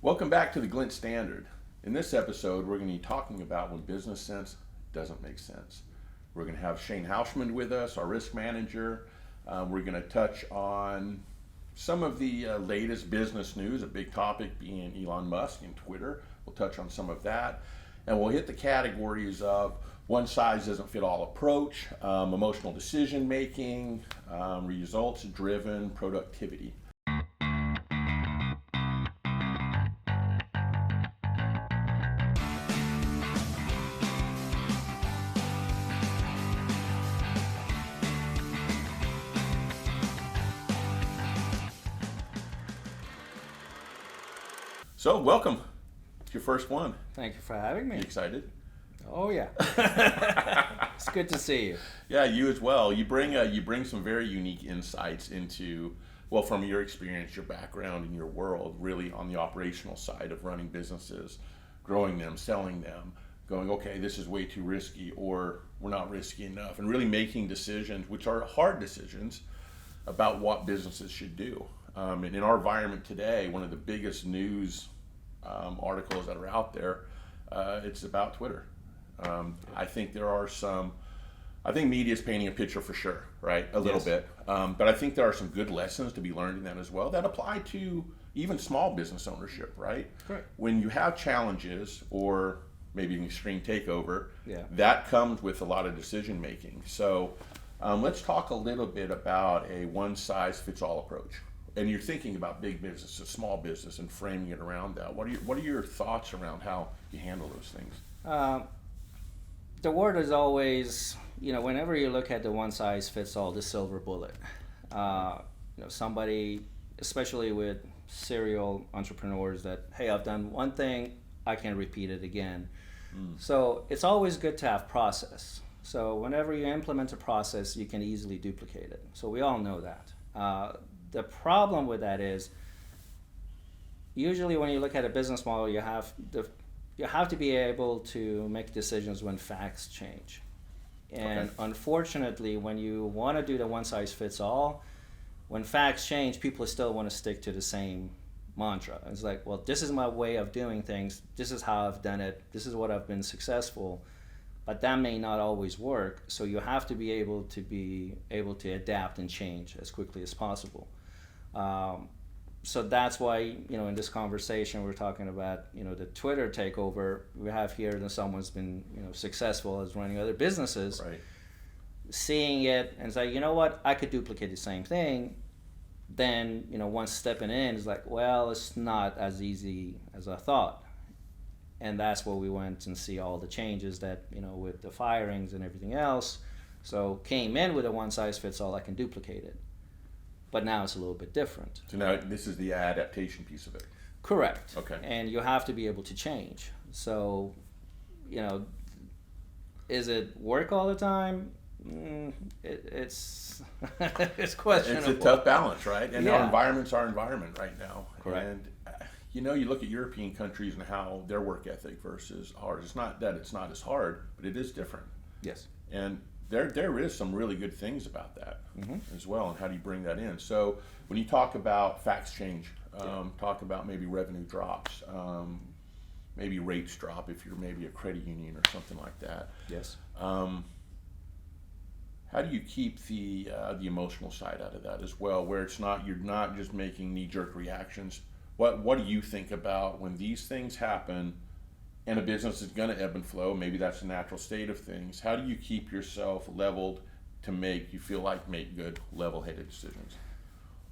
Welcome back to the Glint Standard. In this episode, we're going to be talking about when business sense doesn't make sense. We're going to have Shane Hauschman with us, our risk manager. We're going to touch on some of the latest business news, a big topic being Elon Musk and Twitter. We'll touch on some of that. And we'll hit the categories of one size doesn't fit all approach, emotional decision making, results driven productivity. So, welcome. It's your first one. Thank you for having me. You excited? Oh yeah. It's good to see you. Yeah, you as well. You bring some very unique insights into, well, from your experience, your background, and your world, really on the operational side of running businesses, growing them, selling them, going, okay, this is way too risky, or we're not risky enough, and really making decisions, which are hard decisions, about what businesses should do. And in our environment today, one of the biggest news articles that are out there, it's about Twitter. I think I think media is painting a picture for sure, right? A little bit. But I think there are some good lessons to be learned in that as well that apply to even small business ownership, right? Correct. When you have challenges or maybe an extreme takeover, Yeah. that comes with a lot of decision making. So let's talk a little bit about a one size fits all approach. And you're thinking about big business, a small business, and framing it around that. What are your thoughts around how you handle those things? The word is always, whenever you look at the one size fits all, the silver bullet. Somebody, especially with serial entrepreneurs, that hey, I've done one thing, I can repeat it again. So it's always good to have process. So whenever you implement a process, you can easily duplicate it. So we all know that. The problem with that is, usually when you look at a business model, you have to be able to make decisions when facts change. And unfortunately, when you want to do the one size fits all, when facts change, people still want to stick to the same mantra. It's like, well, this is my way of doing things. This is how I've done it. This is what I've been successful. But that may not always work. So you have to be able to adapt and change as quickly as possible. So that's why, in this conversation, we're talking about, the Twitter takeover we have here, that someone's been, successful as running other businesses, Right. Seeing it and say, you know what, I could duplicate the same thing. Then, once stepping in is like, well, it's not as easy as I thought. And that's where we went and see all the changes that, with the firings and everything else. So came in with a one size fits all, I can duplicate it. But now it's a little bit different. So now this is the adaptation piece of it. Correct. Okay. And you have to be able to change. So, is it work all the time? It's it's questionable. It's a tough balance, right? And Yeah. our environment's our environment right now. Correct. And you look at European countries and how their work ethic versus ours. It's not that it's not as hard, but it is different. Yes. And there is some really good things about that as well, and how do you bring that in? So when you talk about facts change, talk about maybe revenue drops, maybe rates drop if you're maybe a credit union or something like that. Yes. How do you keep the emotional side out of that as well, where you're not just making knee-jerk reactions? What do you think about when these things happen? And a business is going to ebb and flow. Maybe that's the natural state of things. How do you keep yourself leveled to make good, level-headed decisions?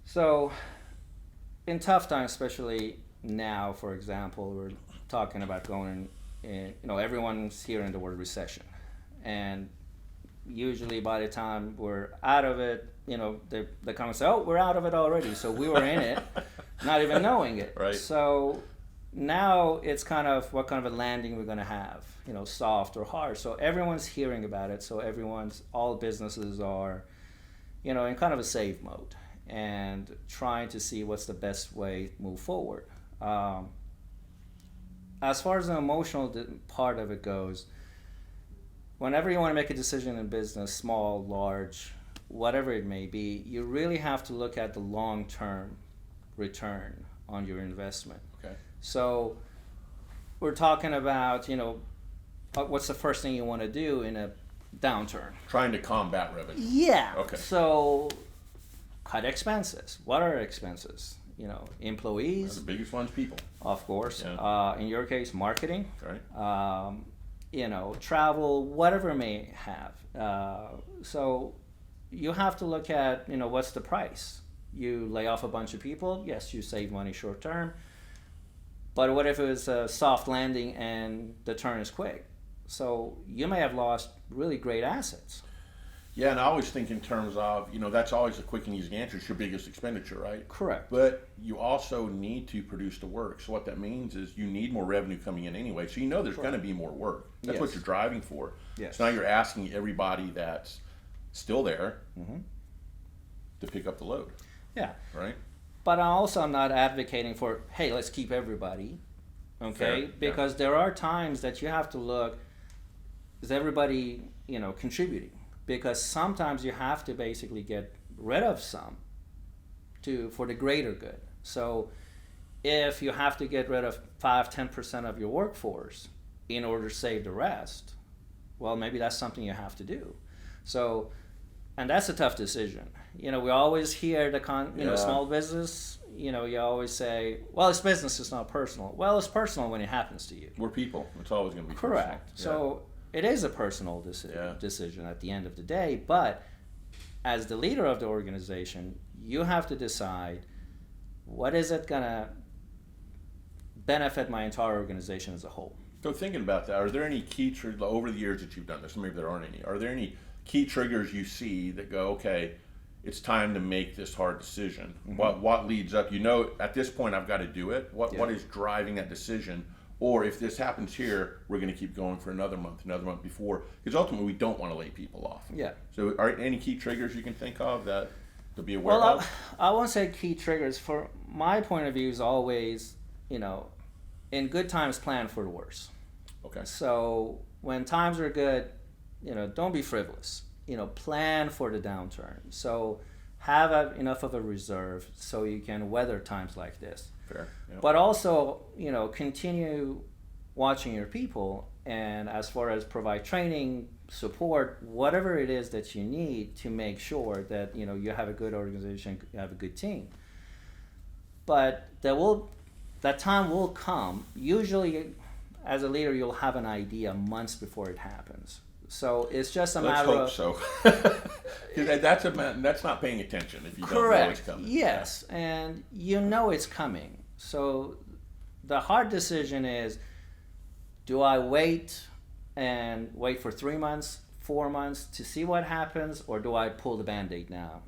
So, in tough times, especially now, for example, we're talking about going in, everyone's hearing the word recession. And usually by the time we're out of it, they come and say, oh, we're out of it already. So we were in it, not even knowing it. Right. So now it's kind of what kind of a landing we're going to have, soft or hard. So everyone's hearing about it. So all businesses are, in kind of a save mode and trying to see what's the best way to move forward. As far as the emotional part of it goes, whenever you want to make a decision in business, small, large, whatever it may be, you really have to look at the long-term return on your investment. Okay. So we're talking about, what's the first thing you want to do in a downturn? Trying to combat revenue. Yeah. Okay. So cut expenses. What are expenses? Employees. The biggest one's people. Of course. Yeah. In your case, marketing. Right. Travel, whatever it may have. So you have to look at, what's the price? You lay off a bunch of people. Yes, you save money short term. But what if it was a soft landing and the turn is quick? So you may have lost really great assets. Yeah, and I always think in terms of, that's always a quick and easy answer. It's your biggest expenditure, right? Correct. But you also need to produce the work. So what that means is you need more revenue coming in anyway. So there's going to be more work. That's what you're driving for. Yes. So now you're asking everybody that's still there to pick up the load. Yeah. Right? But I'm not advocating for, hey, let's keep everybody. Okay? Fair, because there are times that you have to look, is everybody, contributing? Because sometimes you have to basically get rid of some for the greater good. So if you have to get rid of 5-10% of your workforce in order to save the rest, well, maybe that's something you have to do. So, and that's a tough decision. We always hear small business, you always say, well, it's business, it's not personal. Well, it's personal when it happens to you. We're people. It's always going to be correct. Personal. So it is a personal decision at the end of the day, but as the leader of the organization, you have to decide, what is it going to benefit my entire organization as a whole? So thinking about that, are there any key triggers over the years that you've done this? Maybe there aren't any. Are there any key triggers you see that go, okay, it's time to make this hard decision? What leads up? At this point, I've got to do it. What is driving that decision? Or if this happens here, we're going to keep going for another month before, because ultimately we don't want to lay people off. Yeah. So are any key triggers you can think of that to be aware of? I won't say key triggers. For my point of view is always, in good times, plan for the worst. Okay. So when times are good, don't be frivolous. Plan for the downturn. So have enough of a reserve so you can weather times like this. Fair. Yep. But also, continue watching your people, and as far as provide training, support, whatever it is that you need to make sure that you have a good organization, you have a good team. But that time will come. Usually, as a leader, you'll have an idea months before it happens. So it's just a matter of. Let's hope so. That's not paying attention if you don't know it's coming. Yes, and it's coming. So the hard decision is, do I wait for 3 months, 4 months to see what happens, or do I pull the Band-Aid now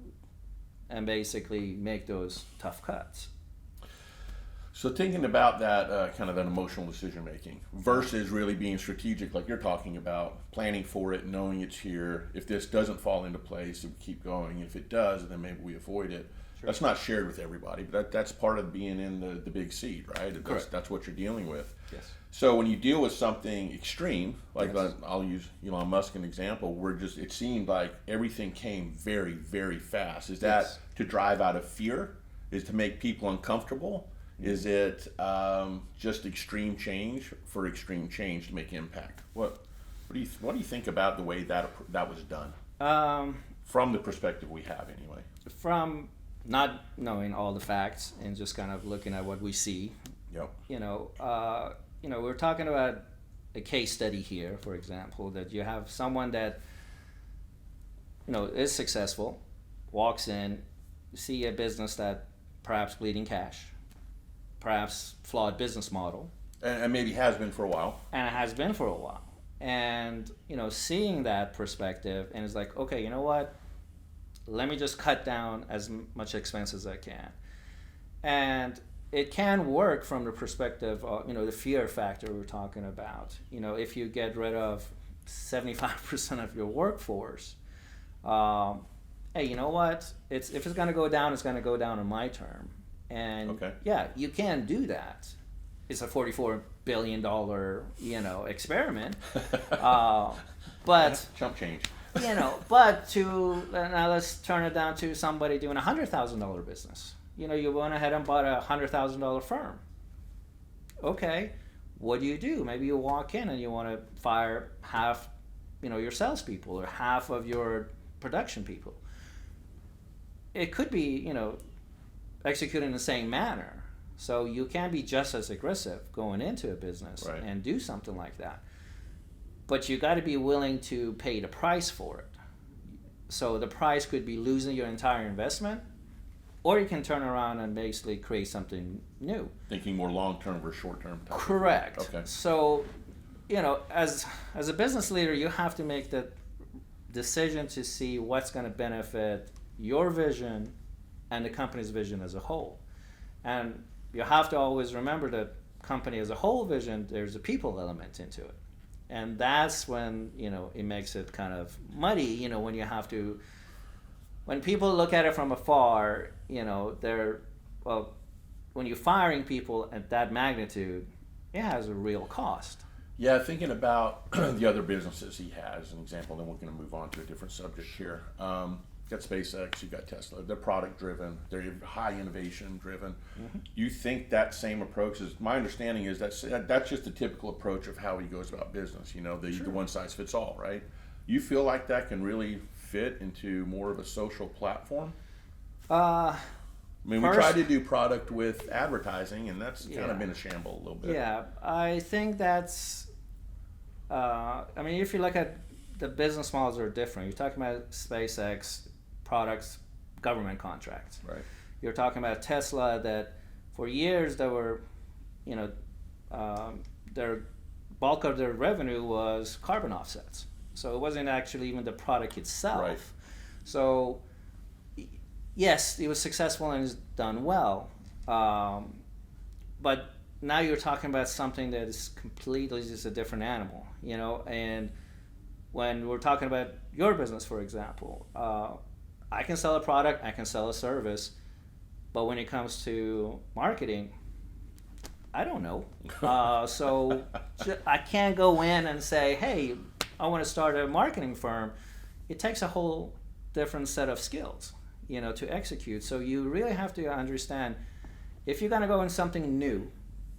and basically make those tough cuts? So thinking about that kind of an emotional decision making versus really being strategic, like you're talking about, planning for it, knowing it's here. If this doesn't fall into place, we keep going. If it does, then maybe we avoid it. Sure. That's not shared with everybody, but that's part of being in the big seat, right? That's what you're dealing with. Yes. So when you deal with something extreme, like I'll use Elon Musk as an example, where it seemed like everything came very, very fast. Is that to drive out of fear? Is to make people uncomfortable? Is it just extreme change for extreme change to make impact? What do you think about the way that was done? From the perspective we have, anyway. From not knowing all the facts and just kind of looking at what we see. Yep. We're talking about a case study here, for example, that you have someone that is successful, walks in, see a business that perhaps bleeding cash, perhaps flawed business model. And maybe has been for a while. And it has been for a while. And, seeing that perspective, and it's like, okay, you know what? Let me just cut down as much expense as I can. And it can work from the perspective of, the fear factor we're talking about. If you get rid of 75% of your workforce, hey, you know what? If it's going to go down, it's going to go down on my term. And yeah, you can do that. It's a $44 billion, experiment. But chump change. But now let's turn it down to somebody doing $100,000 business. You went ahead and bought a $100,000 firm. Okay, what do? Maybe you walk in and you want to fire half, your salespeople or half of your production people. It could be, executed in the same manner. So you can be just as aggressive going into a business Right. and do something like that. But you got to be willing to pay the price for it. So the price could be losing your entire investment, or you can turn around and basically create something new. Thinking more long-term versus short-term. Correct. Okay. So, as a business leader, you have to make the decision to see what's going to benefit your vision and the company's vision as a whole. And you have to always remember that company as a whole vision, there's a people element into it. And that's when, it makes it kind of muddy, when you have to, when people look at it from afar, when you're firing people at that magnitude, it has a real cost. Yeah, thinking about the other businesses he has, an example, then we're going to move on to a different subject here. You've got SpaceX, you've got Tesla. They're product driven, they're high innovation driven. Mm-hmm. You think that same approach is, my understanding is that's just the typical approach of how he goes about business, the one size fits all, right? You feel like that can really fit into more of a social platform? I mean, we tried to do product with advertising, and that's kind of been a shamble a little bit. Yeah, I think that's, if you look at the business models are different. You're talking about SpaceX products, government contracts. Right. You're talking about Tesla that for years they were, their bulk of their revenue was carbon offsets. So it wasn't actually even the product itself. Right. So yes, it was successful and it's done well. But now you're talking about something that is completely just a different animal, and when we're talking about your business, for example, I can sell a product, I can sell a service, but when it comes to marketing, I don't know. So I can't go in and say, hey, I want to start a marketing firm. It takes a whole different set of skills, to execute. So you really have to understand, if you're going to go in something new,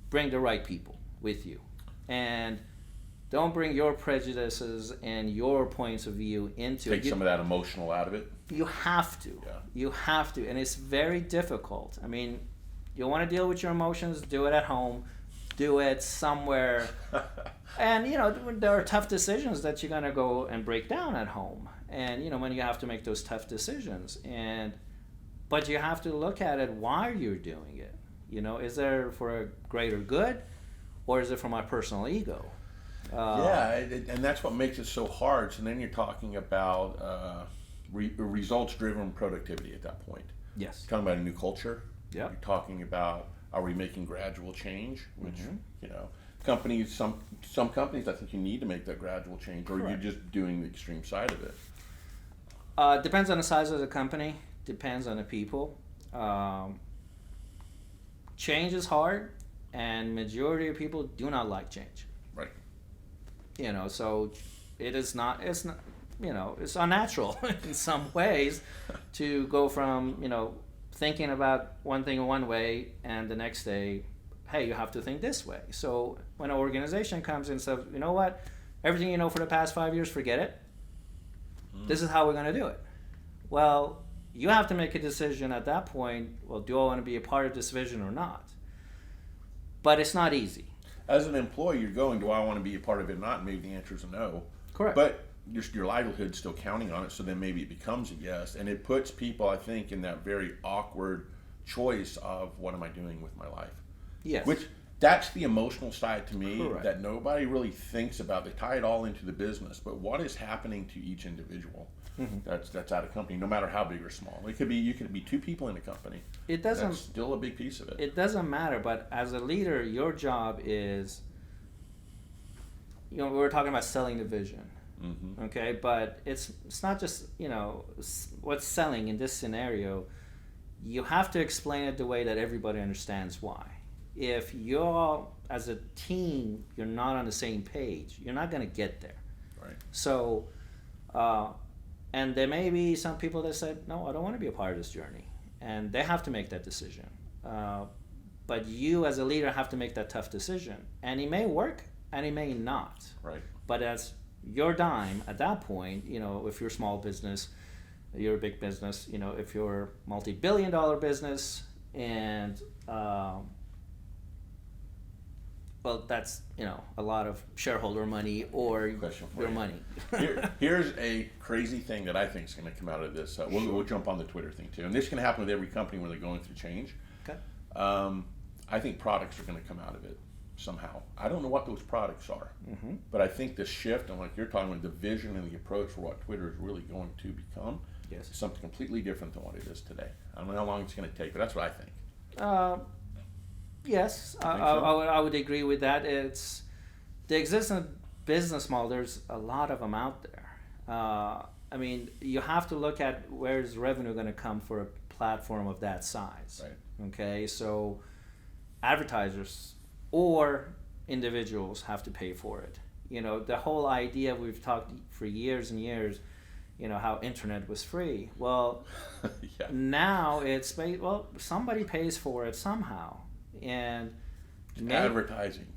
bring the right people with you. And don't bring your prejudices and your points of view into it. Take some of that emotional out of it. You have to. Yeah. You have to. And it's very difficult. I mean, you want to deal with your emotions, do it at home, do it somewhere. And, there are tough decisions that you're going to go and break down at home. And, when you have to make those tough decisions. But you have to look at it while you're doing it. Is there for a greater good, or is it for my personal ego? And that's what makes it so hard. So then you're talking about results-driven productivity at that point. Yes. You're talking about a new culture. Yep. You're talking about, are we making gradual change? Which, companies, some companies, I think you need to make that gradual change, or you're just doing the extreme side of it. Depends on the size of the company. Depends on the people. Change is hard, and majority of people do not like change. Right. So it's unnatural in some ways to go from, thinking about one thing in one way and the next day, hey, you have to think this way. So when an organization comes in and says, you know what, everything you know for the past 5 years, forget it. This is how we're going to do it. Well, you have to make a decision at that point, well, do I want to be a part of this vision or not? But it's not easy. As an employee, you're going, do I want to be a part of it or not? And maybe the answer is a no. Correct. But your livelihood's still counting on it, so then maybe it becomes a yes. And it puts people, I think, in that very awkward choice of, what am I doing with my life? Yes. Which, that's the emotional side to me. Correct. That nobody really thinks about. They tie it all into the business, but what is happening to each individual that's at a company, no matter how big or small? You could be two people in a company. It doesn't. That's still a big piece of it. It doesn't matter, but as a leader, your job is, we were talking about selling the vision. Okay, but it's not just what's selling in this scenario. You have to explain it the way that everybody understands why. If you're, as a team, you're not on the same page, you're not going to get there. Right. So, and there may be some people that said, no, I don't want to be a part of this journey, and they have to make that decision. but you as a leader have to make that tough decision, and it may work and it may not. Right. But as your dime at that point, if you're a small business, you're a big business, if you're a multi-billion-dollar business, and well, that's a lot of shareholder money or your money. Here's a crazy thing that I think is going to come out of this. We'll jump on the Twitter thing too, and this can happen with every company when they're going through change. Okay. I think products are going to come out of it somehow. I don't know what those products are, Mm-hmm. but I think the shift, and like you're talking about, the vision and the approach for what Twitter is really going to become, Yes. is something completely different than what it is today. I don't know how long it's going to take, but that's what I think. Yes, so? I would agree with that. It's the existing business model. There's a lot of them out there. I mean, you have to look at where's revenue going to come for a platform of that size. Right. Okay, so advertisers or individuals have to pay for it. The whole idea, we've talked for years and years, how internet was free. Well, Yeah. now it's somebody pays for it somehow, and Advertising.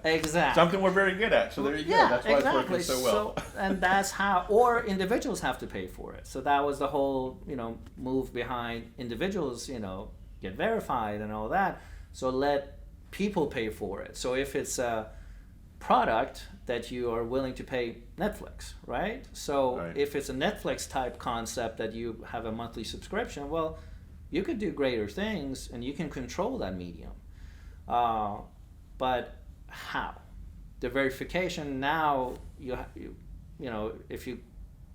exactly Something we're very good at. So there you go. yeah, That's why exactly. it's working so well. And that's how, or individuals have to pay for it. So that was the whole move behind individuals get verified and all that. So let people pay for it. So if it's a product that you are willing to pay Netflix, right? So Right. if it's a Netflix type concept that you have a monthly subscription, well, you could do greater things and you can control that medium. But how? The verification now, if you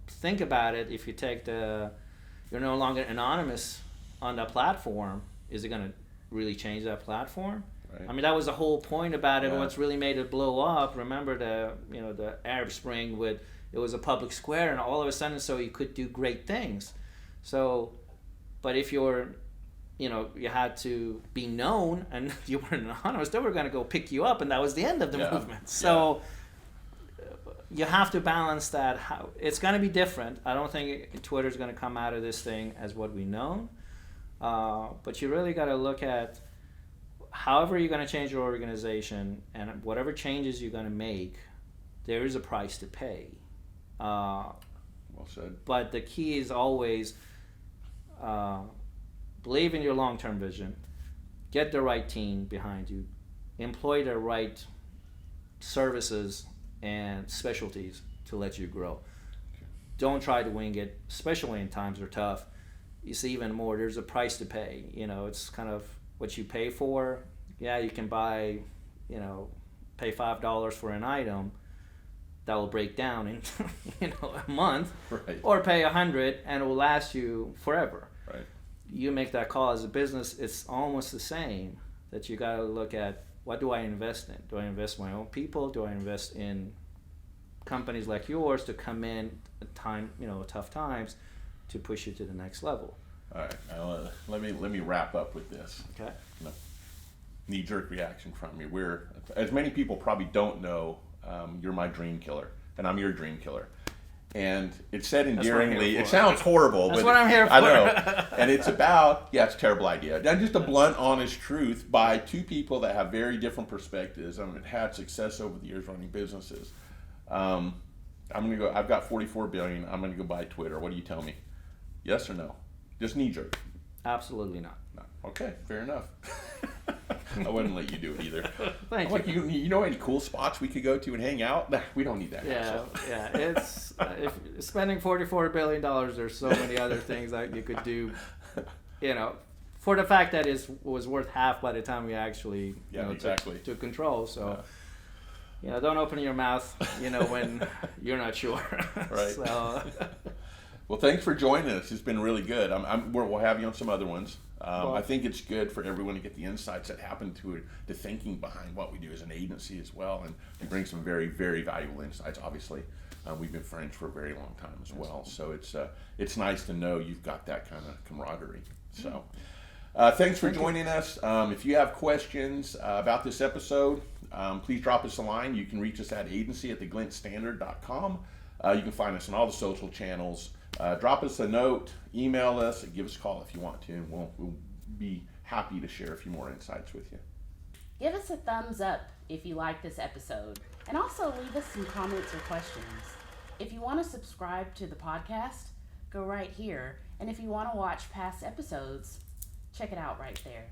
think about it, if you take you're no longer anonymous on that platform, is it going to really change that platform? Right. I mean, that was the whole point about it. Yeah. What's really made it blow up? Remember the Arab Spring it was a public square, and all of a sudden, so you could do great things. So, but if you had to be known and you were anonymous, they were going to go pick you up, and that was the end of the movement. So you have to balance that. How it's going to be different. I don't think Twitter's going to come out of this thing as what we know, but you really got to look at however you're going to change your organization, and whatever changes you're going to make, there is a price to pay. Well said. But the key is always believe in your long-term vision, get the right team behind you, employ the right services and specialties to let you grow. Don't try to wing it, especially when times are tough. You see even more, there's a price to pay. It's kind of what you pay for. Yeah, you can buy, pay $5 for an item that will break down in a month, Right. or pay $100 and it will last you forever. Right. You make that call as a business, it's almost the same, that you got to look at, what do I invest in? Do I invest in my own people? Do I invest in companies like yours to come in at tough times to push you to the next level? All right. Now, let me wrap up with this. Okay. Knee-jerk reaction from you. As many people probably don't know, you're my dream killer, and I'm your dream killer. And it's said endearingly. It sounds horrible. That's but what I'm here for. I know. And it's about, it's a terrible idea. And just a blunt, honest truth by two people that have very different perspectives. Had success over the years running businesses. I'm gonna go. I've got 44 billion. I'm gonna go buy Twitter. What do you tell me? Yes or no? Just knee-jerk. Absolutely not. No. Okay, fair enough. I wouldn't let you do it either. Thank you. You know any cool spots we could go to and hang out? Nah, we don't need that. Yeah. It's if spending $44 billion, there's so many other things that you could do. For the fact that it was worth half by the time we actually exactly. took control. So. Don't open your mouth, when you're not sure. Right. So. Well, thanks for joining us. It's been really good. We'll have you on some other ones. Well, I think it's good for everyone to get the insights that happen to it, the thinking behind what we do as an agency as well, and you bring some very, very valuable insights. Obviously, we've been friends for a very long time as well, so it's nice to know you've got that kind of camaraderie. So, thanks for joining us. If you have questions about this episode, please drop us a line. You can reach us at agency@theglintstandard.com. You can find us on all the social channels. Drop us a note, email us, and give us a call if you want to, and we'll be happy to share a few more insights with you. Give us a thumbs up if you like this episode, and also leave us some comments or questions. If you want to subscribe to the podcast, go right here. And if you want to watch past episodes, check it out right there.